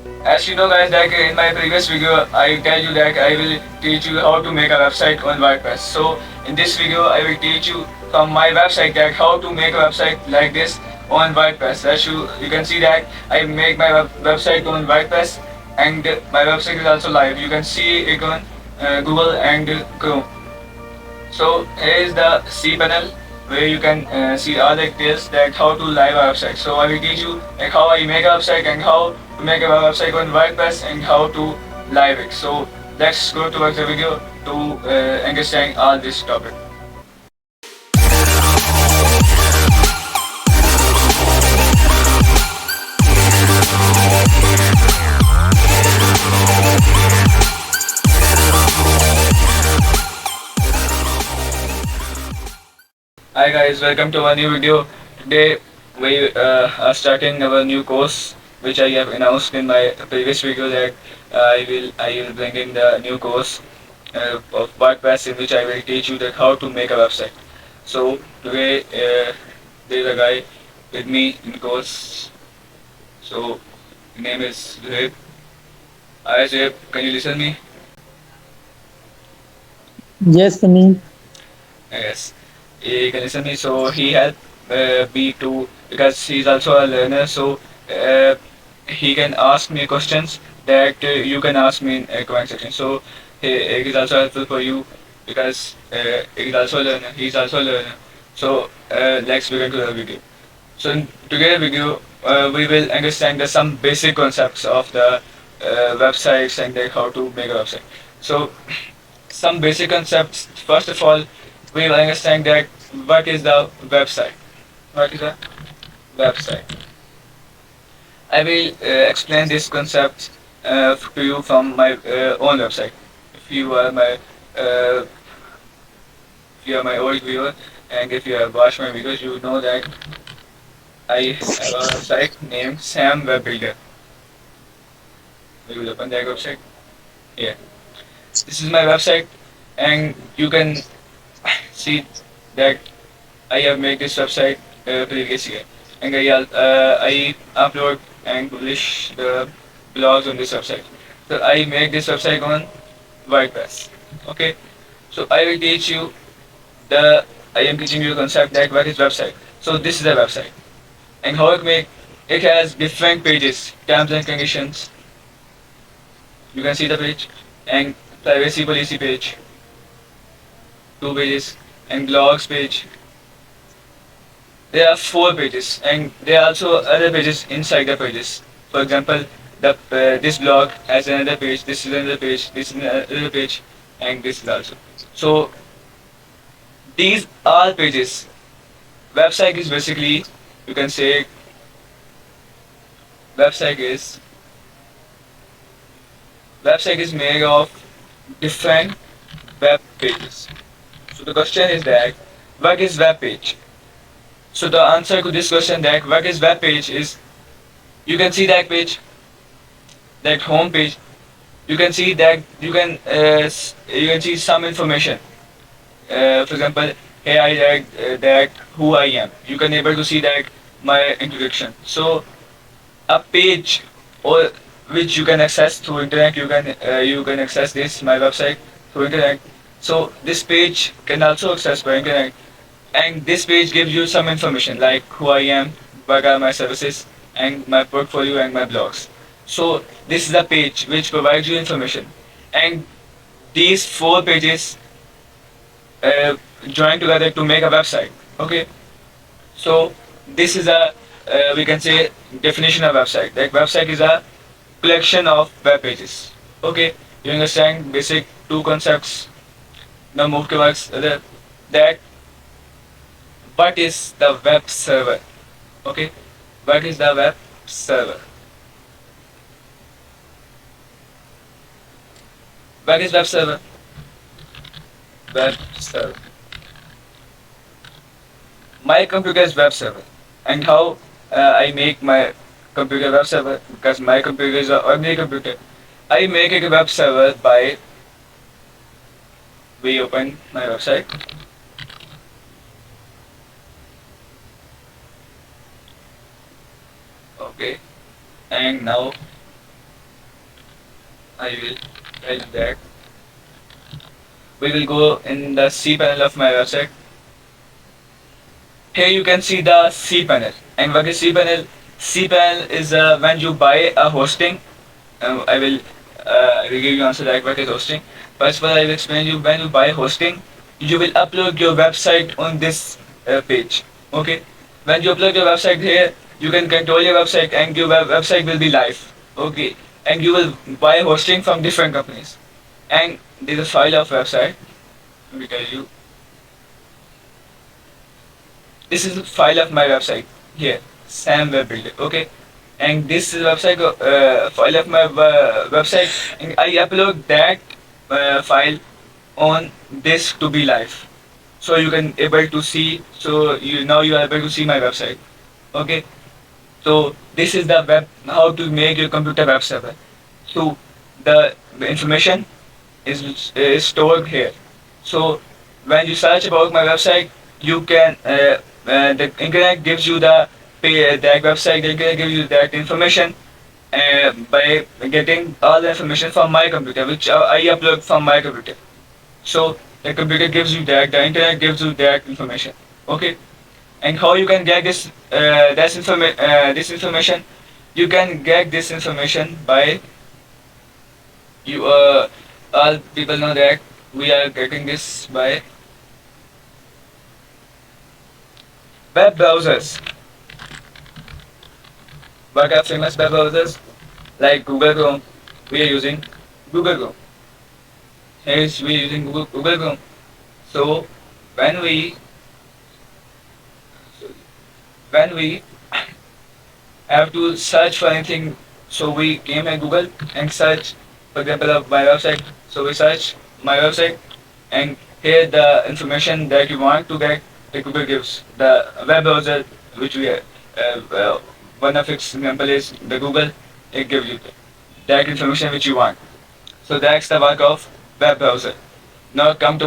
As you know guys, that in my previous video I tell you that I will teach you how to make a website on WordPress. So in this video I will teach you from my website that how to make a website like this on WordPress. As you can see that I make my website on WordPress, and my website is also live. You can see it on Google and Chrome. So here is the C panel where you can see all the details that how to live a website. So I will teach you like how I make a website and how to make a website on WordPress and how to live it. So let's go towards the video to understand all this topic. Hi guys, welcome to our new video. Today we are starting our new course, which I have announced in my previous video that I will bring in the new course of WordPress, in which I will teach you that how to make a website. So today there is a guy with me in course. So his name is Zuhaib. Hi Zuhaib, can you listen me? Yes, Sunil. Yes, he can listen me. So he helped me to, because he's also a learner. So uh, he can ask me questions that you can ask me in a comment section. So he is also helpful for you because he is also a learner. He's also a learner. So let's begin to the video. So in today's video, we will understand some basic concepts of the websites and how to make a website. So some basic concepts. First of all, we will understand that what is the website. What is a website? I will explain this concept to you from my own website. If you are my uh, if you are my old viewer, and if you have watched my videos, you know that I have a website named Sam Web Builder. We will open that website. Yeah, this is my website, and you can see that I have made this website previous year, and I upload and publish the blogs on this website. So I make this website on WordPress. Okay, so I will teach you the I am teaching you the concept that what is website. So this is a website, and how it make it has different pages, terms and conditions. You can see the page, and privacy policy page, two pages, and blogs page. There are four pages, and there are also other pages inside the pages. For example, the this blog has another page, this is another page, this is another page, and this is also. So these are pages. Website is basically, you can say, website is website is made of different web pages. So the question is that what is web page? So the answer to this question, that what is web page, is you can see that page, that home page. You can see that you can see some information. For example, here I write that who I am. You can able to see that my introduction. So a page or which you can access through internet. You can access this my website through internet. So this page can also access by internet, and this page gives you some information like who I am, what are my services, and my portfolio and my blogs. So this is a page which provides you information, and these four pages uh, join together to make a website. Okay, so this is a we can say definition of website. Like website is a collection of web pages. Okay, you understand basic two concepts. Now move towards that what is the web server. Okay, what is the web server? What is web server? Web server. My computer is web server, and how I make my computer web server, because my computer is an ordinary computer. I make it a web server by we open my website. Okay, and now I will tell you that. We will go in the C panel of my website. Here you can see the C panel. And what is C panel? C panel is when you buy a hosting. I will give you answer like what is hosting. First of all, I will explain you when you buy hosting, you will upload your website on this page. Okay. When you upload your website here, you can control your website and your website will be live. Okay. And you will buy hosting from different companies. And there's a file of website. Let me tell you. This is a file of my website here, Sam Web Builder. Okay, and this is website file of my website, and I upload that file on this to be live, so you can able to see. So you are able to see my website. Okay, so this is the web how to make your computer web server. So the information is stored here. So when you search about my website, you can the internet gives you that website. The internet gives you that information by getting all the information from my computer, which I upload from my computer. So the computer gives you that. The internet gives you that information. Okay, and how you can get this information? You can get this information by you. All people know that we are getting this by web browsers. What are famous web browsers? Like Google Chrome. We are using Google Chrome. Hence we are using Google Chrome. So when we when we have to search for anything, so we came at Google and search, for example, of my website. So we search my website, and here the information that you want to get, the Google gives. The web browser, which we one of its example is the Google, it gives you that information which you want. So that's the work of web browser. Now come to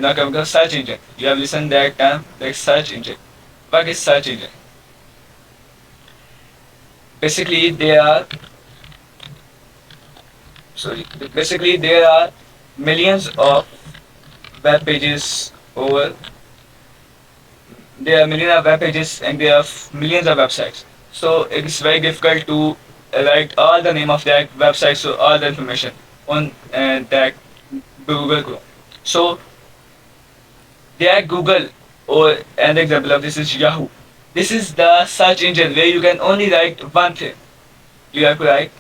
now come to search engine. You have listened that term, like search engine. What is search engine? Basically, there are millions of web pages over. There are millions of web pages and there are millions of websites. So it's very difficult to write all the name of that website, so all the information on that Google Chrome. So there Google, or an example of this is Yahoo. This is the search engine where you can only write one thing. You have to write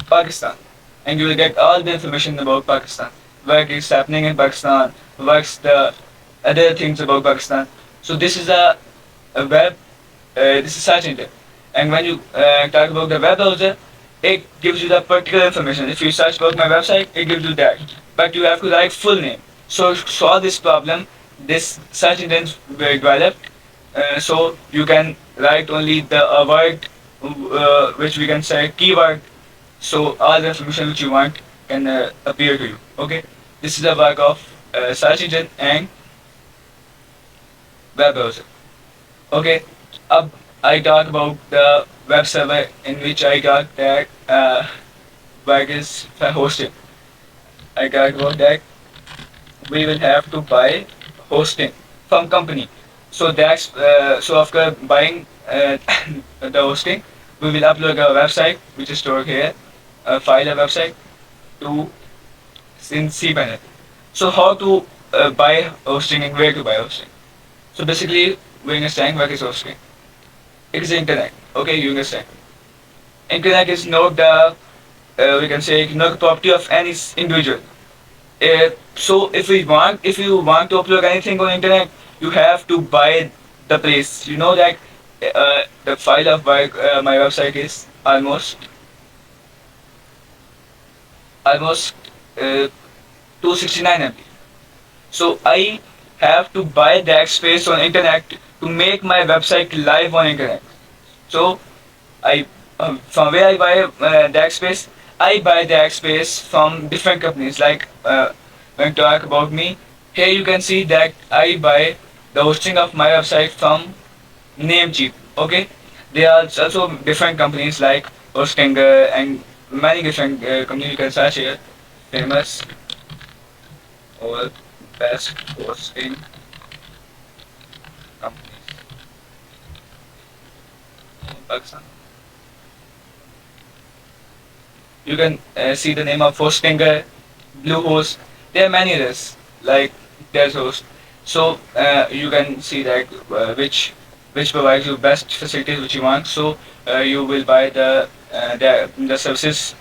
Pakistan, and you will get all the information about Pakistan, what is happening in Pakistan, what's the other things about Pakistan. So this is a web, this is search engine. And when you talk about the web browser, it gives you the particular information. If you search about my website, it gives you that. But you have to write full name. So to solve this problem, this search engine were developed. So you can write only the word, which we can say keyword. So all the information which you want can appear to you. Okay, this is the work of search engine and web browser. Okay, अब I talk about the web server in which I got that work is for hosting. I talk about that we will have to buy hosting from company. So that's so after buying the hosting, we will upload our website which is stored here, file a website to in cPanel. So how to buy hosting and where to buy hosting? So basically, we understand what is hosting. It is internet. Okay, you understand. Internet is not the we can say not the property of any individual. So if you want to upload anything on internet, you have to buy the place. You know that the file of my website is almost 269 MB. So I have to buy that space on internet to make my website live on internet. So I from where I buy that space, I buy that space from different companies. Like when talk about me, here you can see that I buy the hosting of my website from Namecheap. Okay, there are also different companies like hosting and many different companies you can search here. Famous or best hosting companies in Pakistan. You can see the name of hosting Bluehost. There are many others like there's host. So you can see that which provides you best facilities which you want. So you will buy the services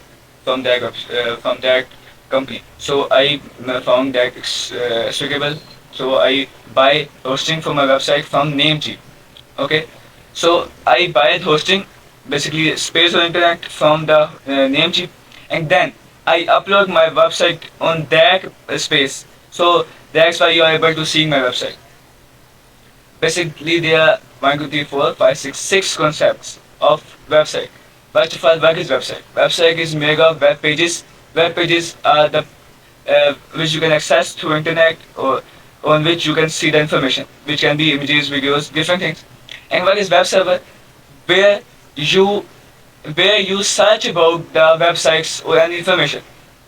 from that company. So I found that it's suitable. So I buy hosting for my website from Namecheap. Okay, so I buy hosting, basically space on internet from the Namecheap, and then I upload my website on that space. So that's why you are able to see my website. Basically, there are 1, 2, 3, 4, 5, 6, 6 concepts of website. First of all, what is website? Website is made of web pages. Web pages are the which you can access through internet or on which you can see the information, which can be images, videos, different things. And what is web server? Where you where you search about the websites or any information.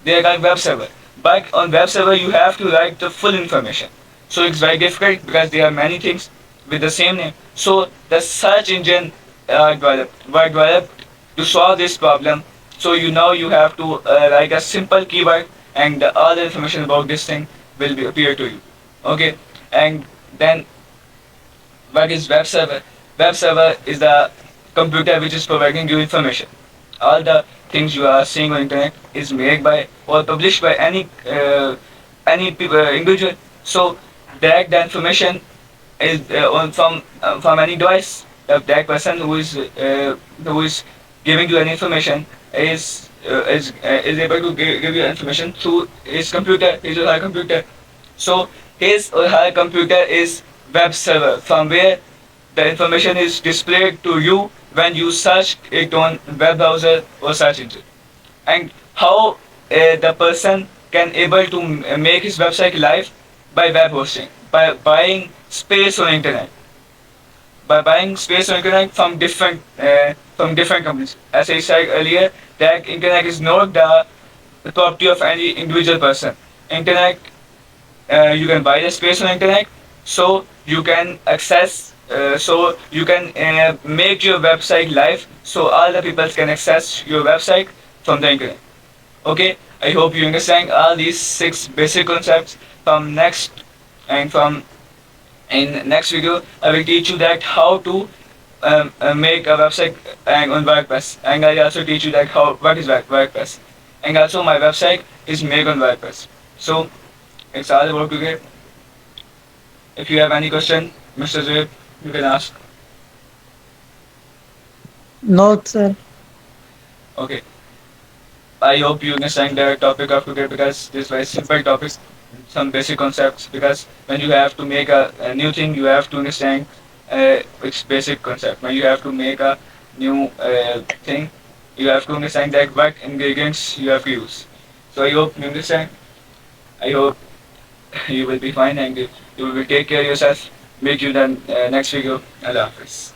They are called web server. But on web server you have to write the full information. So it's very difficult because there are many things with the same name. So the search engine were developed to solve this problem. So you now you have to write a simple keyword and all the information about this thing will be appear to you. Okay, and then what is web server? Web server is the computer which is providing you information. All the things you are seeing on internet is made by or published by any individual. So that the information is from any device. That person who is giving you any information is able to give you information through his or her computer. So his or her computer is web server from where the information is displayed to you when you search it on web browser or search engine. And how the person can able to make his website live by web hosting, by buying space on internet, by buying space on internet from different companies. As I said earlier, that internet is not the property of any individual person. Internet, you can buy the space on internet, so you can access, so you can make your website live, so all the people can access your website from the internet. Okay, I hope you understand all these 6 basic concepts. From next and from in next video, I will teach you that how to make a website on WordPress, and I also teach you that what is WordPress, and also my website is made on WordPress. So it's all about today. If you have any question, Mr. Zoeb, you can ask. No, sir. Okay. I hope you understand the topic of today because this very simple topic, some basic concepts. Because when you have to make a new thing, you have to understand its basic concept. When you have to make a new thing, you have to understand that what ingredients you have to use. So I hope you understand. I hope you will be fine and you will take care of yourself. Meet you then next video. Allah Hafiz.